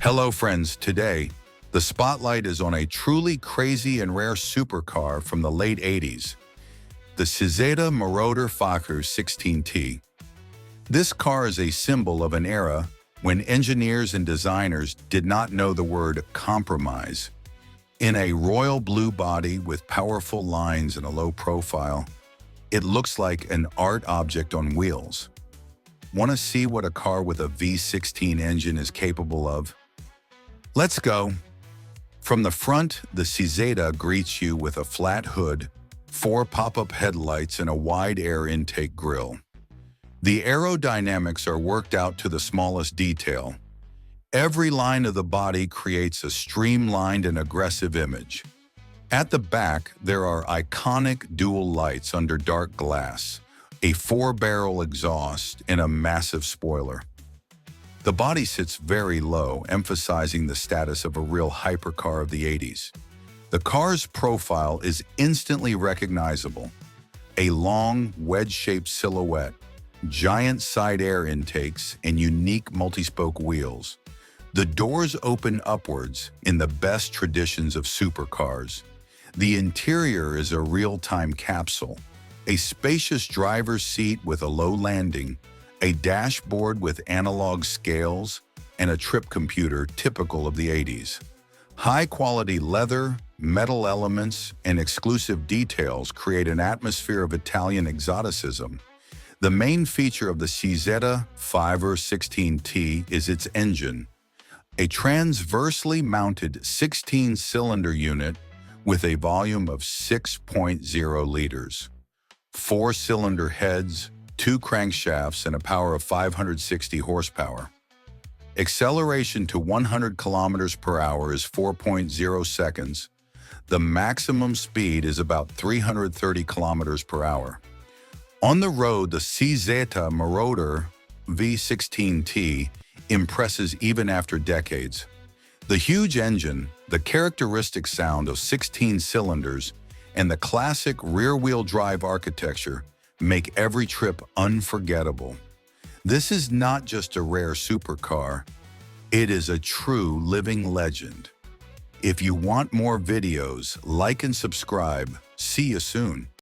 Hello friends, today, the spotlight is on a truly crazy and rare supercar from the late 80s, the SCIZETA Maroder FAKU 16T. This car is a symbol of an era when engineers and designers did not know the word compromise. In a royal blue body with powerful lines and a low profile, it looks like an art object on wheels. Want to see what a car with a V16 engine is capable of? Let's go. From the front, the SCIZETA greets you with a flat hood, 4 pop-up headlights, and a wide air intake grille. The aerodynamics are worked out to the smallest detail. Every line of the body creates a streamlined and aggressive image. At the back, there are iconic dual lights under dark glass, a 4-barrel exhaust, and a massive spoiler. The body sits very low, emphasizing the status of a real hypercar of the 80s. The car's profile is instantly recognizable. A long, wedge-shaped silhouette, giant side air intakes, and unique multi-spoke wheels. The doors open upwards in the best traditions of supercars. The interior is a real-time capsule. A spacious driver's seat with a low landing, a dashboard with analog scales, and a trip computer typical of the 80s. High-quality leather, metal elements, and exclusive details create an atmosphere of Italian exoticism. The main feature of the SCIZETA Maroder 16T is its engine, a transversely mounted 16-cylinder unit with a volume of 6.0 liters. 4-cylinder heads, 2 crankshafts, and a power of 560 horsepower. Acceleration to 100 kilometers per hour is 4.0 seconds. The maximum speed is about 330 kilometers per hour. On the road, the SCIZETA Maroder V16T impresses even after decades. The huge engine, the characteristic sound of 16 cylinders, and the classic rear-wheel drive architecture make every trip unforgettable. This is not just a rare supercar, it is a true living legend. If you want more videos, like and subscribe. See you soon.